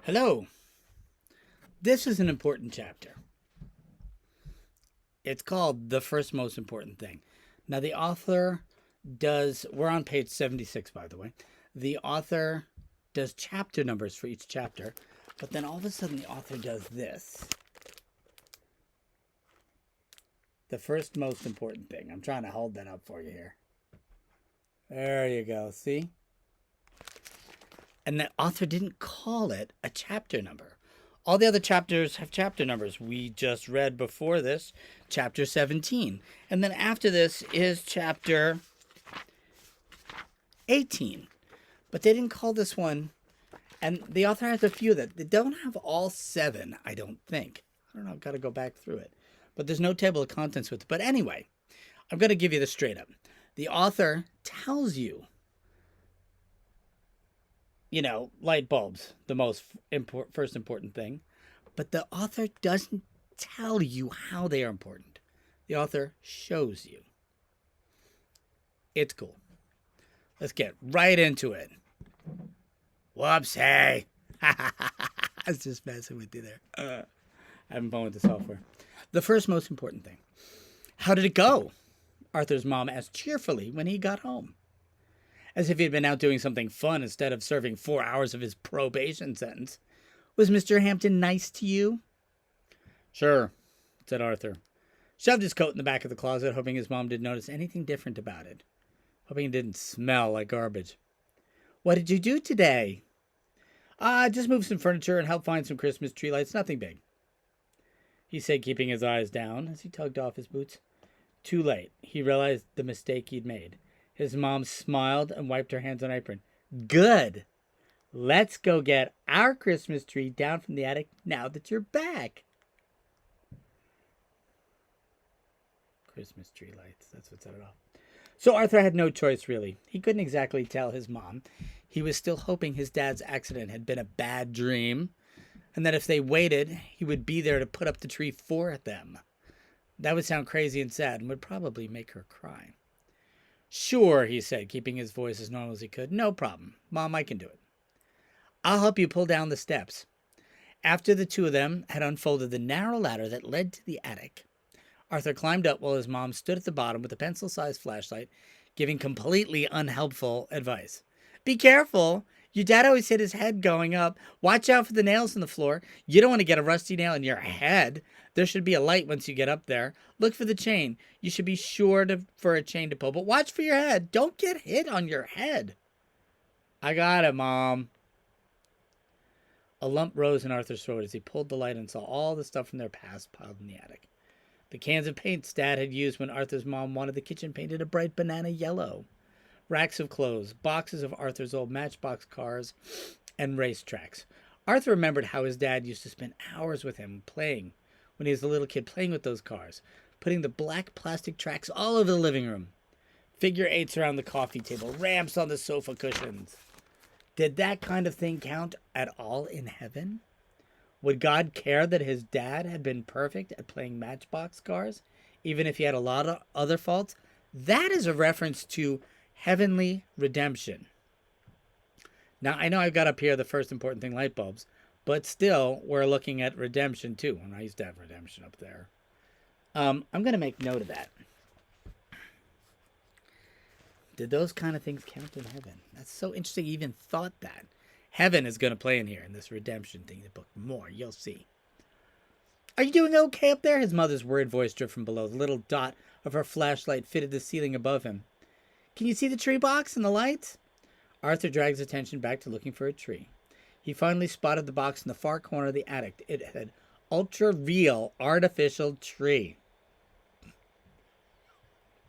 Hello. This is an important chapter. It's called The First Most Important Thing. Now, the author we're on page 76, by the way. The author does chapter numbers for each chapter, but then all of a sudden the author does this. The first most important thing. I'm trying to hold that up for you here. There you go. See? And the author didn't call it a chapter number. All the other chapters have chapter numbers. We just read before this chapter 17. And then after this is chapter 18. But they didn't call this one. And the author has a few that they don't have all 7, I don't think. I don't know. I've got to go back through it. But there's no table of contents with it. But anyway, I'm going to give you this straight up. The author tells you, light bulbs, the first important thing. But the author doesn't tell you how they are important. The author shows you. It's cool. Let's get right into it. Whoops, hey. I was just messing with you there. Having fun with the software. The first most important thing. How did it go? Arthur's mom asked cheerfully when he got home. As if he had been out doing something fun instead of serving 4 hours of his probation sentence. Was Mr. Hampton nice to you? Sure, said Arthur. Shoved his coat in the back of the closet, hoping his mom didn't notice anything different about it. Hoping it didn't smell like garbage. What did you do today? Just moved some furniture and helped find some Christmas tree lights. Nothing big, he said, keeping his eyes down as he tugged off his boots. Too late. He realized the mistake he'd made. His mom smiled and wiped her hands on her apron. Good. Let's go get our Christmas tree down from the attic now that you're back. Christmas tree lights. That's what set it off. So Arthur had no choice, really. He couldn't exactly tell his mom. He was still hoping his dad's accident had been a bad dream, and that if they waited, he would be there to put up the tree for them. That would sound crazy and sad and would probably make her cry. Sure, he said, keeping his voice as normal as he could. No problem. Mom, I can do it. I'll help you pull down the steps. After the two of them had unfolded the narrow ladder that led to the attic, Arthur climbed up while his mom stood at the bottom with a pencil-sized flashlight, giving completely unhelpful advice. Be careful. Your dad always hit his head going up. Watch out for the nails in the floor. You don't want to get a rusty nail in your head. There should be a light once you get up there. Look for the chain. You should be sure for a chain to pull, but watch for your head. Don't get hit on your head. I got it, Mom. A lump rose in Arthur's throat as he pulled the light and saw all the stuff from their past piled in the attic. The cans of paints Dad had used when Arthur's mom wanted the kitchen painted a bright banana yellow. Racks of clothes, boxes of Arthur's old Matchbox cars, and racetracks. Arthur remembered how his dad used to spend hours with him playing when he was a little kid, playing with those cars, putting the black plastic tracks all over the living room. Figure eights around the coffee table, ramps on the sofa cushions. Did that kind of thing count at all in heaven? Would God care that his dad had been perfect at playing Matchbox cars, even if he had a lot of other faults? That is a reference to heavenly redemption. Now, I know I've got up here the first important thing, light bulbs, but still, we're looking at redemption too. And I used to have redemption up there. I'm going to make note of that. Did those kind of things count in heaven? That's so interesting. You even thought that. Heaven is going to play in here in this redemption thing. The book more. You'll see. Are you doing okay up there? His mother's worried voice drifted from below. The little dot of her flashlight fitted the ceiling above him. Can you see the tree box and the lights? Arthur dragged his attention back to looking for a tree. He finally spotted the box in the far corner of the attic. It had ultra-real artificial tree.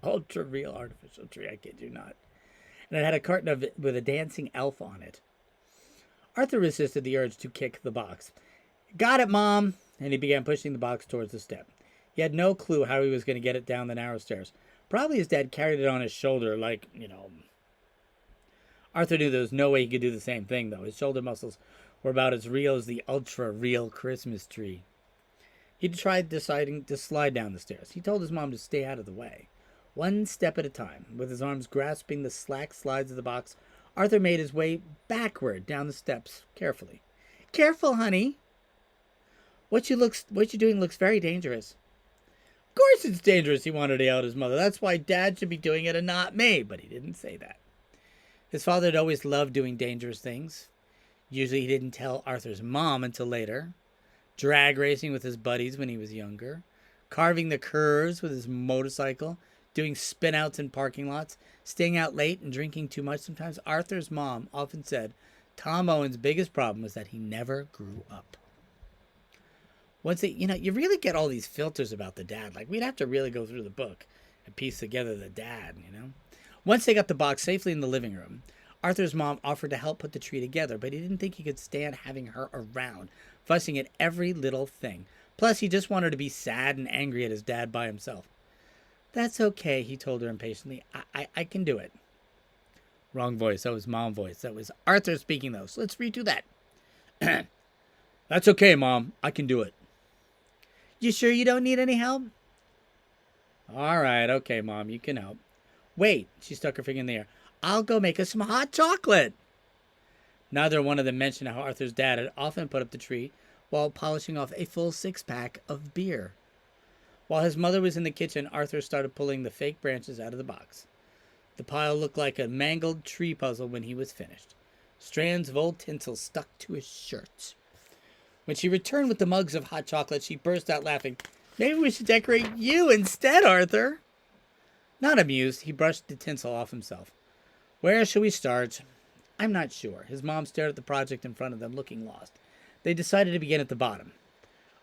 Ultra-real artificial tree, I kid you not. And it had a carton of it with a dancing elf on it. Arthur resisted the urge to kick the box. Got it, Mom! And he began pushing the box towards the step. He had no clue how he was going to get it down the narrow stairs. Probably his dad carried it on his shoulder like, Arthur knew there was no way he could do the same thing, though. His shoulder muscles were about as real as the ultra-real Christmas tree. He tried deciding to slide down the stairs. He told his mom to stay out of the way. One step at a time, with his arms grasping the slack slides of the box, Arthur made his way backward down the steps carefully. Careful, honey. What you're doing looks very dangerous. Of course it's dangerous, he wanted to yell at his mother. That's why Dad should be doing it and not me. But he didn't say that. His father had always loved doing dangerous things. Usually he didn't tell Arthur's mom until later. Drag racing with his buddies when he was younger. Carving the curves with his motorcycle. Doing spin-outs in parking lots. Staying out late and drinking too much. Sometimes Arthur's mom often said Tom Owen's biggest problem was that he never grew up. Once they, you really get all these filters about the dad. Like, we'd have to really go through the book and piece together the dad, Once they got the box safely in the living room, Arthur's mom offered to help put the tree together, but he didn't think he could stand having her around, fussing at every little thing. Plus, he just wanted to be sad and angry at his dad by himself. That's okay, he told her impatiently. I can do it. Wrong voice. That was Mom's voice. That was Arthur speaking, though. So let's redo that. That's okay, Mom. I can do it. You sure you don't need any help? All right. Okay, Mom. You can help. Wait. She stuck her finger in the air. I'll go make us some hot chocolate. Neither one of them mentioned how Arthur's dad had often put up the tree while polishing off a full 6-pack of beer. While his mother was in the kitchen, Arthur started pulling the fake branches out of the box. The pile looked like a mangled tree puzzle when he was finished. Strands of old tinsel stuck to his shirt. When she returned with the mugs of hot chocolate, she burst out laughing. Maybe we should decorate you instead, Arthur. Not amused, he brushed the tinsel off himself. Where shall we start? I'm not sure. His mom stared at the project in front of them, looking lost. They decided to begin at the bottom.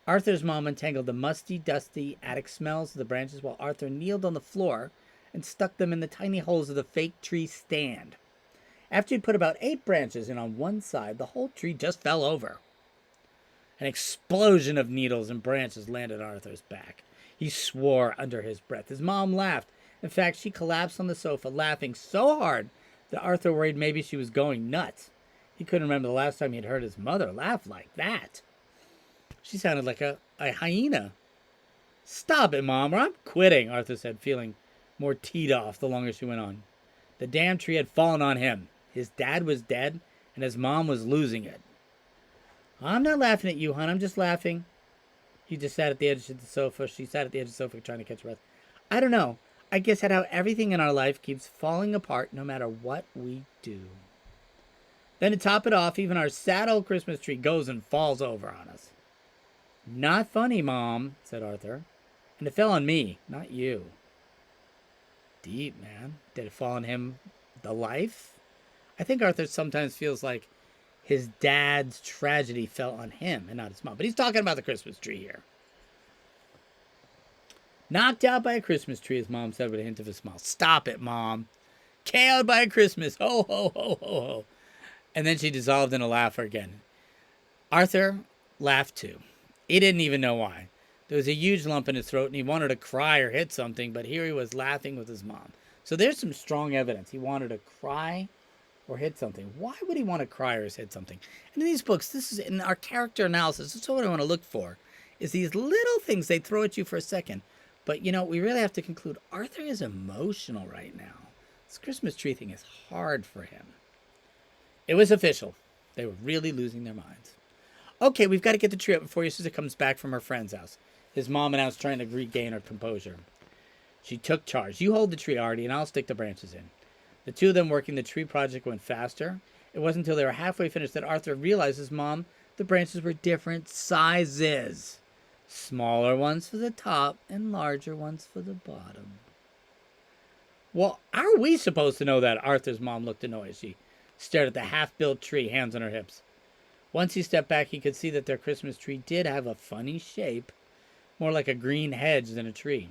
Arthur's mom untangled the musty, dusty attic smells of the branches while Arthur kneeled on the floor and stuck them in the tiny holes of the fake tree stand. After he'd put about 8 branches in on one side, the whole tree just fell over. An explosion of needles and branches landed on Arthur's back. He swore under his breath. His mom laughed. In fact, she collapsed on the sofa, laughing so hard that Arthur worried maybe she was going nuts. He couldn't remember the last time he'd heard his mother laugh like that. She sounded like a hyena. Stop it, Mom, or I'm quitting, Arthur said, feeling more teed off the longer she went on. The damn tree had fallen on him. His dad was dead, and his mom was losing it. I'm not laughing at you, hon. I'm just laughing. He just sat at the edge of the sofa. She sat at the edge of the sofa trying to catch her breath. I don't know. I guess at how everything in our life keeps falling apart no matter what we do. Then to top it off, even our sad old Christmas tree goes and falls over on us. Not funny, Mom, said Arthur. And it fell on me, not you. Deep, man. Did it fall on him, the life? I think Arthur sometimes feels like his dad's tragedy fell on him and not his mom. But he's talking about the Christmas tree here. Knocked out by a Christmas tree, his mom said with a hint of a smile. Stop it, Mom. KO'd by a Christmas. Ho, ho, ho, ho, ho. And then she dissolved in a laugh again. Arthur laughed too. He didn't even know why. There was a huge lump in his throat and he wanted to cry or hit something, but here he was laughing with his mom. So there's some strong evidence. He wanted to cry or hit something. Why would he want to cry or hit something? And in these books, this is in our character analysis, this is what I want to look for, is these little things they throw at you for a second. But, we really have to conclude Arthur is emotional right now. This Christmas tree thing is hard for him. It was official. They were really losing their minds. Okay, we've got to get the tree up before your sister comes back from her friend's house. His mom announced, trying to regain her composure. She took charge. You hold the tree, Artie, and I'll stick the branches in. The two of them working the tree project went faster. It wasn't until they were halfway finished that Arthur realized his mom, the branches were different sizes. Smaller ones for the top and larger ones for the bottom. Well, how are we supposed to know that? Arthur's mom looked annoyed. She stared at the half-built tree, hands on her hips. Once he stepped back, he could see that their Christmas tree did have a funny shape, more like a green hedge than a tree.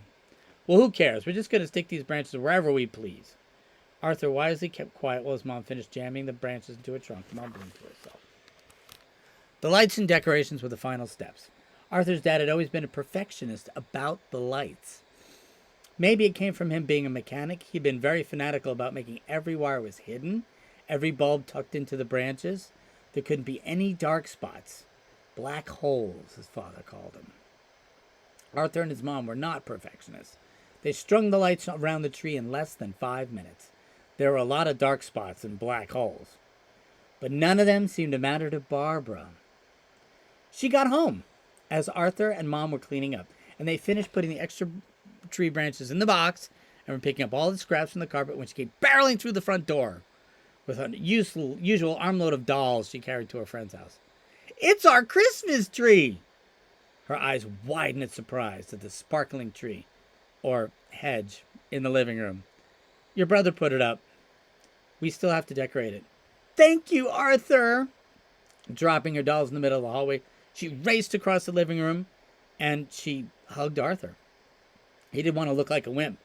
Well, who cares? We're just going to stick these branches wherever we please. Arthur wisely kept quiet while his mom finished jamming the branches into a trunk, mumbling to herself. The lights and decorations were the final steps. Arthur's dad had always been a perfectionist about the lights. Maybe it came from him being a mechanic. He'd been very fanatical about making every wire was hidden, every bulb tucked into the branches. There couldn't be any dark spots. Black holes, his father called them. Arthur and his mom were not perfectionists. They strung the lights around the tree in less than 5 minutes. There were a lot of dark spots and black holes. But none of them seemed to matter to Barbara. She got home as Arthur and Mom were cleaning up, and they finished putting the extra tree branches in the box and were picking up all the scraps from the carpet when she came barreling through the front door with an usual armload of dolls she carried to her friend's house. "It's our Christmas tree!" Her eyes widened in surprise at the sparkling tree, or hedge, in the living room. "Your brother put it up. We still have to decorate it." "Thank you, Arthur!" Dropping her dolls in the middle of the hallway, she raced across the living room and she hugged Arthur. He didn't want to look like a wimp,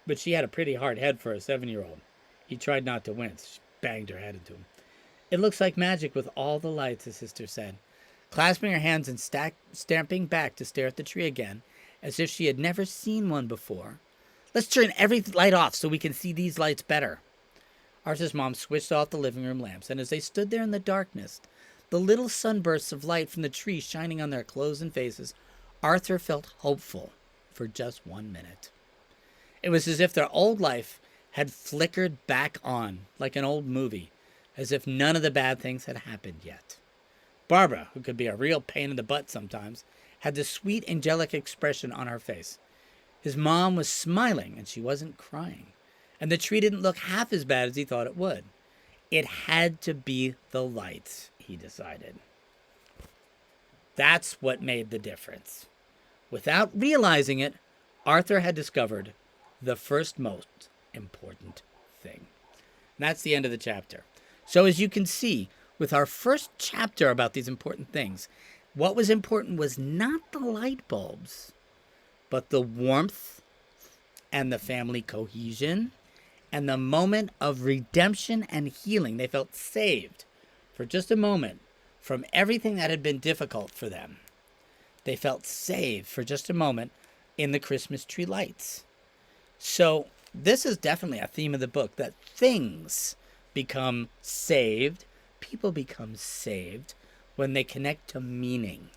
but she had a pretty hard head for a 7-year-old. He tried not to wince. She banged her head into him. "It looks like magic with all the lights," his sister said, clasping her hands and stamping back to stare at the tree again, as if she had never seen one before. "Let's turn every light off so we can see these lights better." Arthur's mom switched off the living room lamps, and as they stood there in the darkness, the little sunbursts of light from the tree shining on their clothes and faces, Arthur felt hopeful for just 1 minute. It was as if their old life had flickered back on, like an old movie, as if none of the bad things had happened yet. Barbara, who could be a real pain in the butt sometimes, had the sweet, angelic expression on her face. His mom was smiling, and she wasn't crying. And the tree didn't look half as bad as he thought it would. It had to be the lights, he decided. That's what made the difference. Without realizing it, Arthur had discovered the first most important thing. And that's the end of the chapter. So as you can see, with our first chapter about these important things, what was important was not the light bulbs, but the warmth and the family cohesion and the moment of redemption and healing. They felt saved for just a moment from everything that had been difficult for them. They felt saved for just a moment in the Christmas tree lights. So this is definitely a theme of the book, that things become saved, people become saved when they connect to meaning.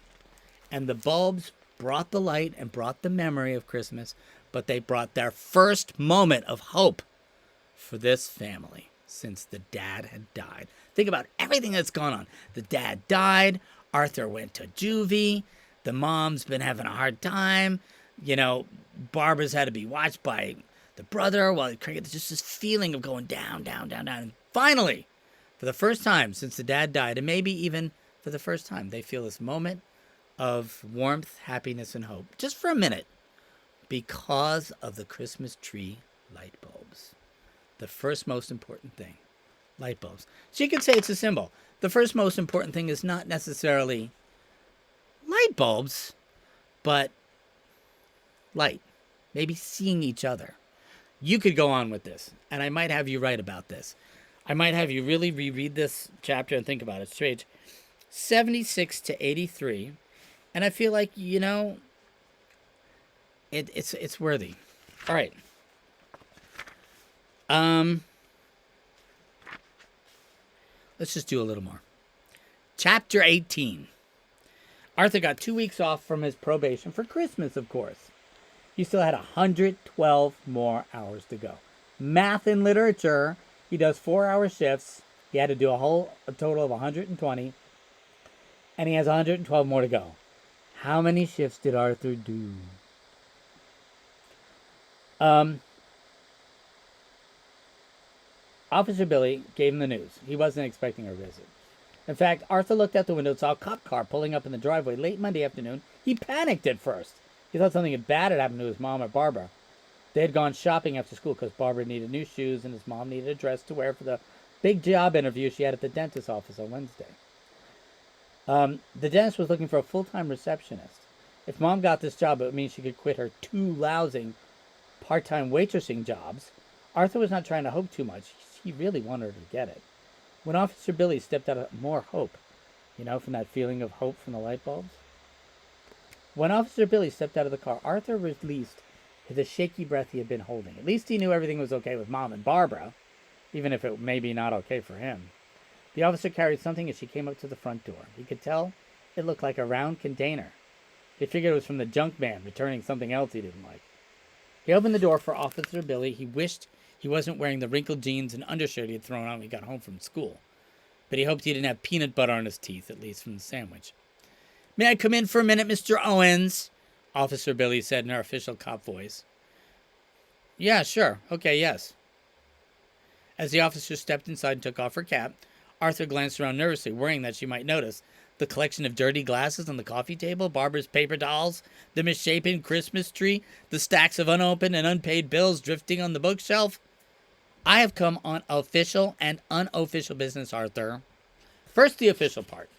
And the bulbs brought the light and brought the memory of Christmas, but they brought their first moment of hope for this family since the dad had died. Think about everything that's gone on. The dad died. Arthur went to juvie. The mom's been having a hard time. Barbara's had to be watched by the brother while there's just this feeling of going down, down, down, down. And finally, for the first time since the dad died, and maybe even for the first time, they feel this moment of warmth, happiness, and hope. Just for a minute. Because of the Christmas tree light bulbs. The first most important thing. Light bulbs. So you could say it's a symbol. The first most important thing is not necessarily light bulbs, but light. Maybe seeing each other. You could go on with this, and I might have you write about this. I might have you really reread this chapter and think about it. It's page 76 to 83, and I feel like, it's worthy. All right. Let's just do a little more. Chapter 18. Arthur got 2 weeks off from his probation for Christmas, of course. He still had 112 more hours to go. Math and literature, he does 4-hour shifts. He had to do a total of 120. And he has 112 more to go. How many shifts did Arthur do? Officer Billy gave him the news. He wasn't expecting a visit. In fact, Arthur looked out the window and saw a cop car pulling up in the driveway late Monday afternoon. He panicked at first. He thought something bad had happened to his mom or Barbara. They had gone shopping after school because Barbara needed new shoes and his mom needed a dress to wear for the big job interview she had at the dentist's office on Wednesday. The dentist was looking for a full-time receptionist. If Mom got this job, it would mean she could quit her 2 lousy part-time waitressing jobs. Arthur was not trying to hope too much. He really wanted her to get it. When Officer Billy stepped out of more hope, from that feeling of hope from the light bulbs. When Officer Billy stepped out of the car, Arthur released the shaky breath he had been holding. At least he knew everything was okay with Mom and Barbara, even if it may be not okay for him. The officer carried something as she came up to the front door. He could tell it looked like a round container. He figured it was from the junk man, returning something else he didn't like. He opened the door for Officer Billy. He wished he wasn't wearing the wrinkled jeans and undershirt he had thrown on when he got home from school. But he hoped he didn't have peanut butter on his teeth, at least from the sandwich. May I come in for a minute, Mr. Owens? Officer Billy said in her official cop voice. Yeah, sure. Okay, yes. As the officer stepped inside and took off her cap, Arthur glanced around nervously, worrying that she might notice the collection of dirty glasses on the coffee table, Barbara's paper dolls, the misshapen Christmas tree, the stacks of unopened and unpaid bills drifting on the bookshelf. I have come on official and unofficial business, Arthur. First, the official part.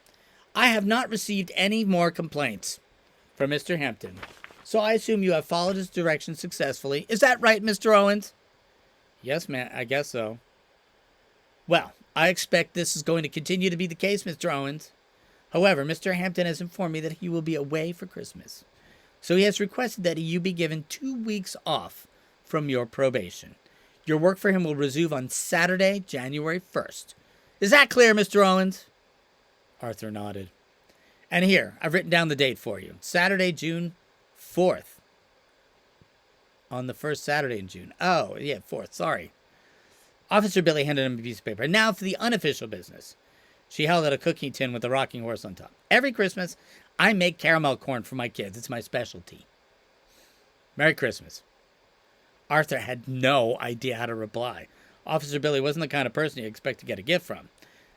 I have not received any more complaints from Mr. Hampton, so I assume you have followed his directions successfully. Is that right, Mr. Owens? Yes, ma'am, I guess so. Well, I expect this is going to continue to be the case, Mr. Owens. However, Mr. Hampton has informed me that he will be away for Christmas, so he has requested that you be given 2 weeks off from your probation. Your work for him will resume on Saturday, January 1st. Is that clear, Mr. Owens? Arthur nodded. And here, I've written down the date for you. Saturday, June 4th. On the first Saturday in June. Oh, yeah, 4th, sorry. Officer Billy handed him a piece of paper. And now for the unofficial business. She held out a cookie tin with a rocking horse on top. Every Christmas, I make caramel corn for my kids. It's my specialty. Merry Christmas. Arthur had no idea how to reply. Officer Billy wasn't the kind of person you'd expect to get a gift from,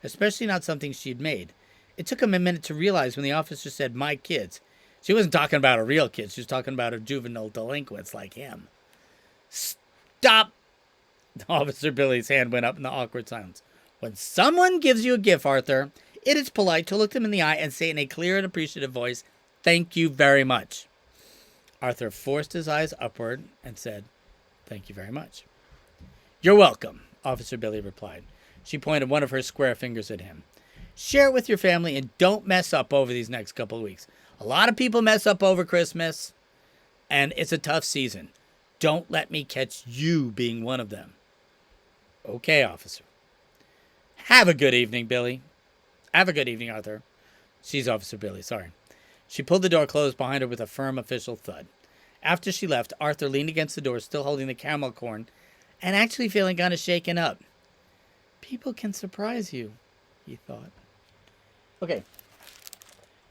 especially not something she'd made. It took him a minute to realize when the officer said, my kids. She wasn't talking about her real kids. She was talking about her juvenile delinquents like him. Stop! Officer Billy's hand went up in the awkward silence. When someone gives you a gift, Arthur, it is polite to look them in the eye and say in a clear and appreciative voice, thank you very much. Arthur forced his eyes upward and said, thank you very much. You're welcome, Officer Billy replied. She pointed one of her square fingers at him. Share it with your family and don't mess up over these next couple of weeks. A lot of people mess up over Christmas, and it's a tough season. Don't let me catch you being one of them. Okay, officer. Have a good evening, Billy. Have a good evening, Arthur. She's Officer Billy, sorry. She pulled the door closed behind her with a firm official thud. After she left, Arthur leaned against the door, still holding the caramel corn, and actually feeling kind of shaken up. People can surprise you, he thought. Okay.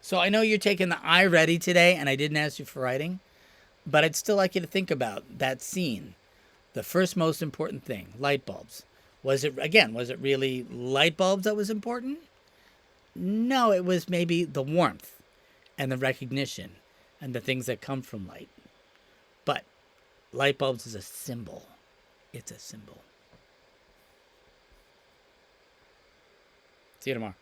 So I know you're taking the I ready today, and I didn't ask you for writing, but I'd still like you to think about that scene. The first most important thing, light bulbs. Was it really light bulbs that was important? No, it was maybe the warmth and the recognition and the things that come from light. But light bulbs is a symbol. It's a symbol. See you tomorrow.